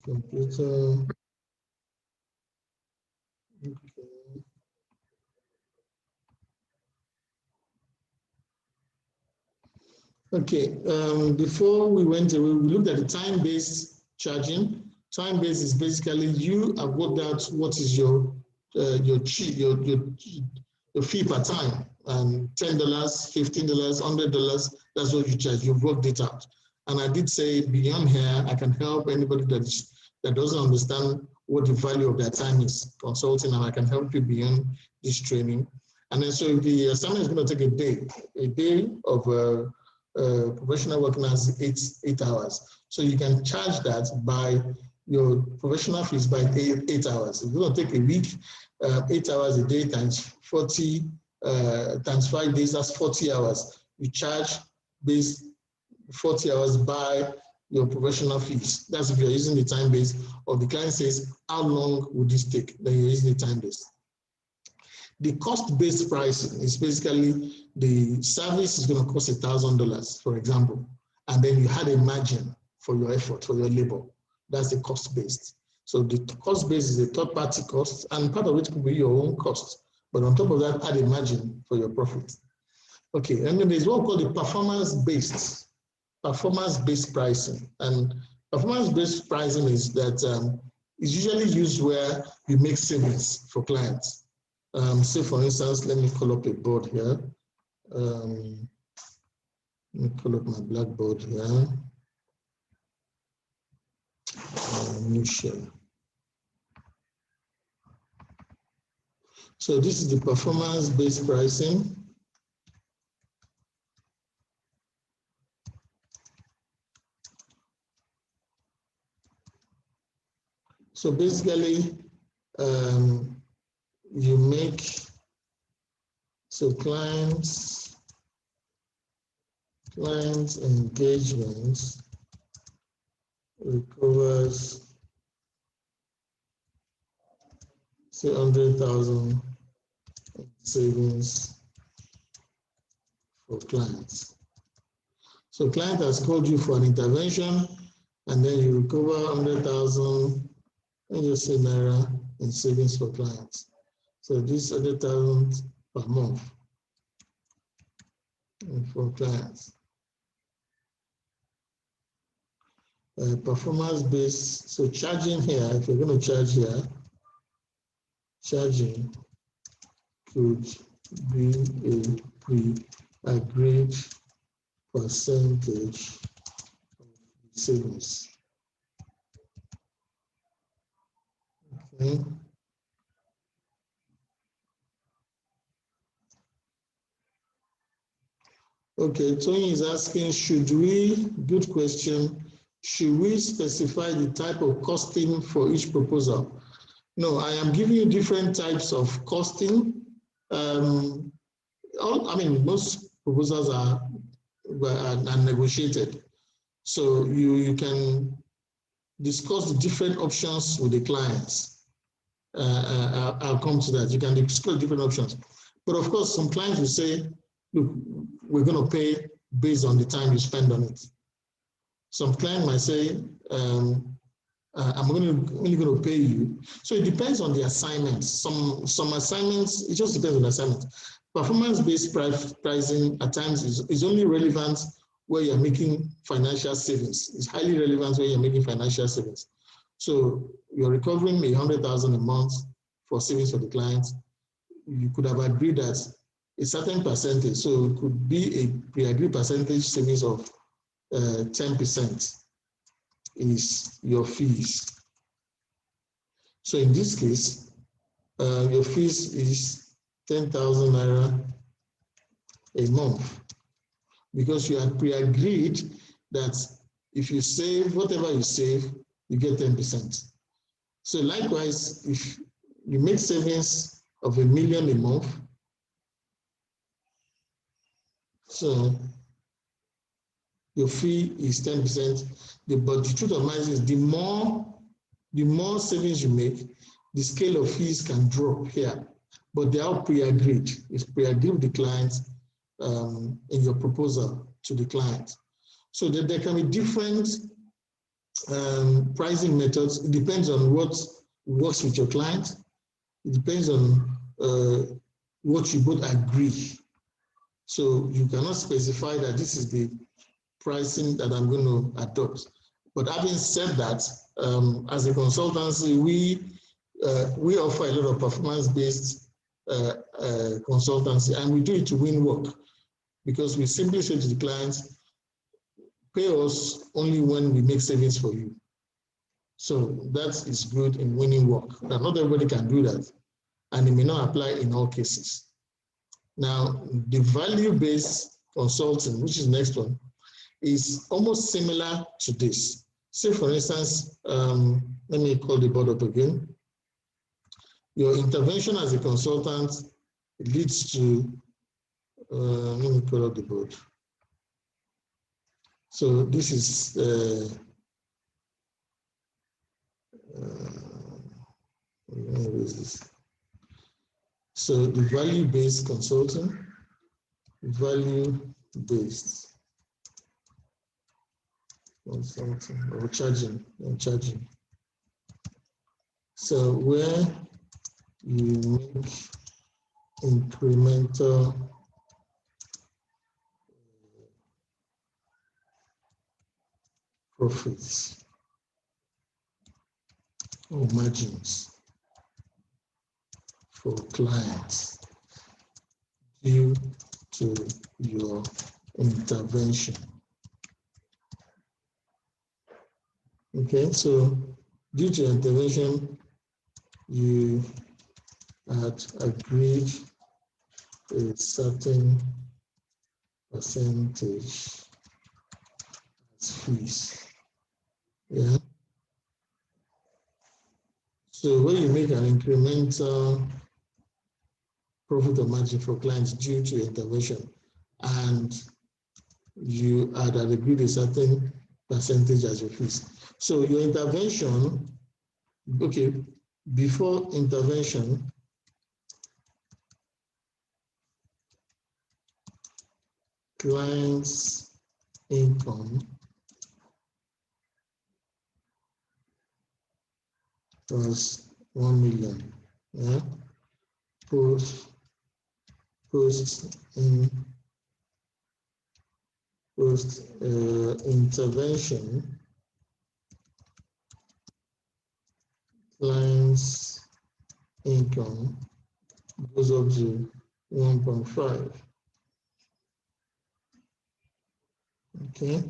Computer. Okay, before we went away, we looked at the time-based charging. Time-based is basically you have worked out what is your fee per time, and $10, $15, $100. That's what you charge. You've worked it out. And I did say beyond here, I can help anybody that doesn't understand what the value of their time is consulting, and I can help you beyond this training. And then so the assignment is going to take a day of professional working hours is 8 hours. So you can charge that by your professional fees by 8 hours. It's going to take a week, 8 hours a day times 40 times 5 days, that's 40 hours. You charge base 40 hours by your professional fees. That's if you're using the time base, or the client says, how long would this take? Then you're using the time base. The cost-based pricing is basically the service is going to cost $1,000, for example, and then you had a margin for your effort, for your labor. That's the cost-based. So the cost-based is a third-party cost, and part of it could be your own cost. But on top of that, add a margin for your profit. Okay, and then there's what we call the performance-based pricing. And performance-based pricing is that is usually used where you make savings for clients. Say for instance, let me call up a board here. Let me call up my blackboard here. New share. So this is the performance-based pricing. So basically, you make, so clients engagements recovers, say 100,000 savings for clients. So client has called you for an intervention, and then you recover 100,000, and just say naira in savings for clients. So this 100,000 per month for clients. Performance-based, so charging here, if you're going to charge here, charging could be a pre-agreed percentage of savings. Okay. Okay, Tony is asking, good question, should we specify the type of costing for each proposal? No, I am giving you different types of costing. Most proposals are negotiated. So you can discuss the different options with the clients. I'll come to that. You can discuss different options. But of course, some clients will say, look, we're going to pay based on the time you spend on it. Some client might say, I'm only going to pay you. So it depends on the assignments. Some assignments, it just depends on the assignment. Performance-based pricing at times is only relevant where you're making financial savings. It's highly relevant where you're making financial savings. So you're recovering 100,000 a month for savings for the client. You could have agreed that a certain percentage, so it could be a pre-agreed percentage savings of 10% is your fees. So in this case, your fees is 10,000 naira a month, because you have pre-agreed that if you save whatever you save, you get 10%. So likewise, if you make savings of $1 million a month, so your fee is 10%. But the truth of the matter is, the more savings you make, the scale of fees can drop here. But they are pre-agreed. It's pre-agreed with the client in your proposal to the client. So that there can be different Pricing methods, it depends on what works with your client. It depends on what you both agree. So you cannot specify that this is the pricing that I'm going to adopt. But having said that, as a consultancy, we offer a lot of performance-based consultancy, and we do it to win work, because we simply say to the clients, pay us only when we make savings for you. So that is good in winning work. Now, not everybody can do that, and it may not apply in all cases. Now, the value-based consulting, which is the next one, is almost similar to this. Say, for instance, let me call the board up again. Your intervention as a consultant leads to, let me call up the board. So this is, where is this? So the value-based consulting, value-based consulting, or charging. So where you make incremental profits or margins for clients due to your intervention. Okay, so due to your intervention, you had agreed a certain percentage as fees. Yeah. So when you make an incremental profit or margin for clients due to your intervention, and you had agreed a certain percentage as your fees. So your intervention, okay, before intervention, client's income was 1 million. Yeah. Post intervention, client's income goes up to 1.5. Okay.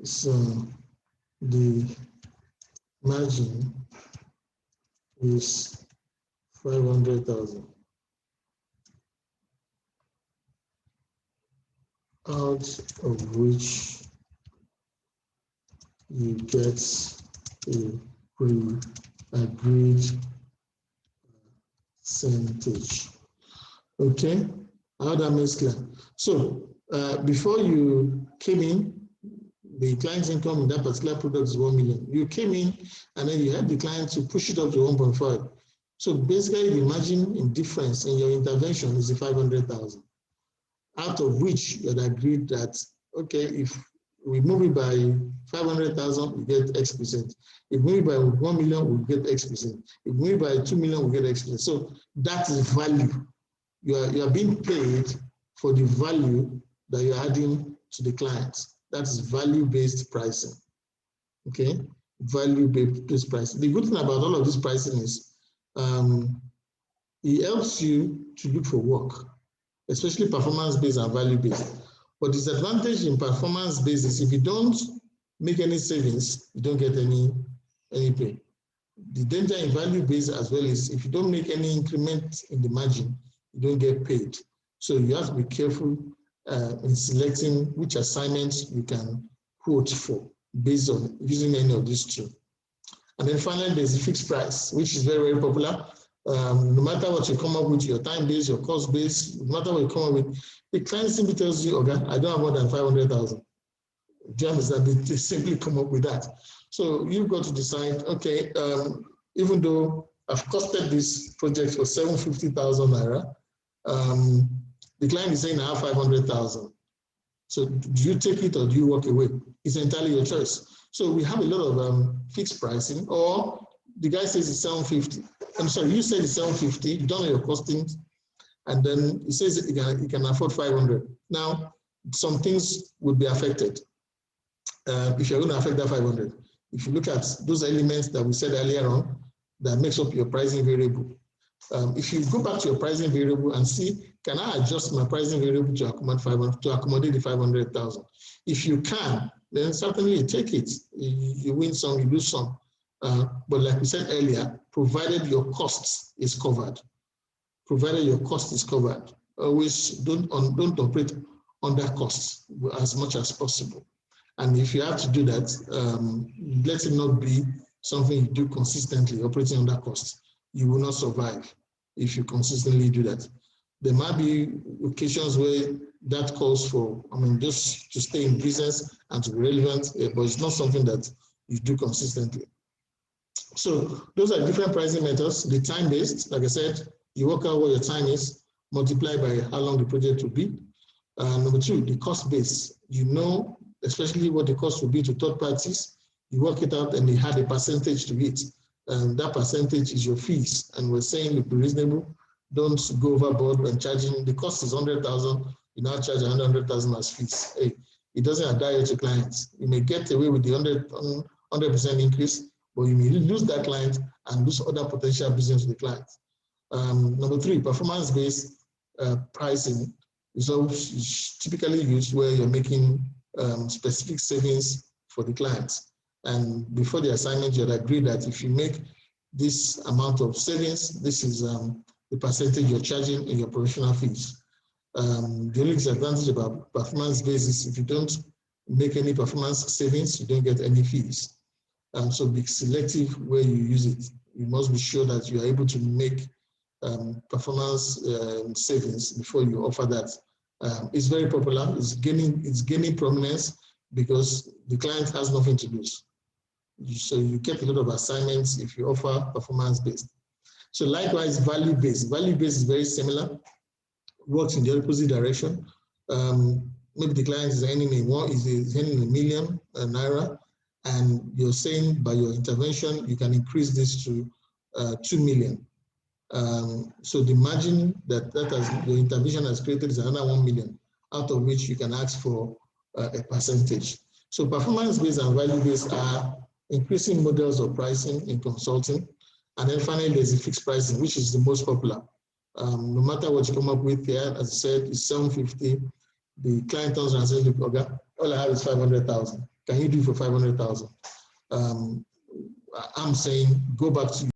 So the margin is 500,000. Out of which you get a pre-agreed percentage. Okay, how that makes clear. So before you came in, the client's income in that particular product is 1 million. You came in and then you helped the client to push it up to 1.5. So basically the margin in difference in your intervention is the 500,000. Out of which you had agreed that, okay, if we move it by 500,000, we get X percent. If we move it by 1 million, we get X percent. If we move it by 2 million, we get X percent. So that is value. You are being paid for the value that you're adding to the client. That is value-based pricing. Okay, value-based pricing. The good thing about all of this pricing is it helps you to look for work, especially performance-based and value-based. But the disadvantage in performance-based is if you don't make any savings, you don't get any pay. The danger in value-based as well is if you don't make any increment in the margin, you don't get paid. So you have to be careful in selecting which assignments you can quote for based on using any of these two. And then finally, there's the fixed price, which is very, very popular. No matter what you come up with, your time base, your cost base, no matter what you come up with, the client simply tells you, okay, I don't have more than 500,000. Do you understand? They simply come up with that. So you've got to decide, okay, even though I've costed this project for 750,000 naira, the client is saying I have 500,000. So do you take it or do you walk away? It's entirely your choice. So we have a lot of fixed pricing, or the guy says it's 750. I'm sorry, you said it's 750, you've done your costings, and then he says he can afford 500. Now, some things would be affected if you're going to affect that 500. If you look at those elements that we said earlier on, that makes up your pricing variable. If you go back to your pricing variable and see, can I adjust my pricing variable to accommodate the 500,000? If you can, then certainly you take it. You win some, you lose some. But like we said earlier, provided your cost is covered, always don't operate under costs as much as possible. And if you have to do that, let it not be something you do consistently, operating under costs. You will not survive if you consistently do that. There might be occasions where that calls for, just to stay in business and to be relevant, but it's not something that you do consistently. So those are different pricing methods. The time-based, like I said, you work out what your time is, multiply by how long the project will be. Number two, the cost base. You know, especially what the cost will be to third parties. You work it out and they add a percentage to it. And that percentage is your fees. And we're saying, look, be reasonable. Don't go overboard when charging. The cost is 100,000. You now charge 100,000 as fees. Hey, it doesn't adhere to clients. You may get away with the 100% increase, but you may lose that client and lose other potential business with the client. Number three, performance-based pricing is typically used where you're making specific savings for the clients. And before the assignment, you'd agree that if you make this amount of savings, this is the percentage you're charging in your professional fees. The only disadvantage about performance-based is if you don't make any performance savings, you don't get any fees. So be selective where you use it. You must be sure that you are able to make performance savings before you offer that. It's very popular. It's gaining prominence because the client has nothing to lose. So you get a lot of assignments if you offer performance-based. So likewise, value-based. Value-based is very similar. Works in the opposite direction. Maybe the client is earning $1 million naira, and you're saying by your intervention you can increase this to 2 million. So the margin that your intervention has created is another 1 million, out of which you can ask for a percentage. So performance-based and value-based are increasing models of pricing in consulting. And then finally, there's the fixed pricing, which is the most popular. No matter what you come up with here, as I said, it's 750. The client turns around and says, look, okay, all I have is 500,000. Can you do it for 500,000? I'm saying go back to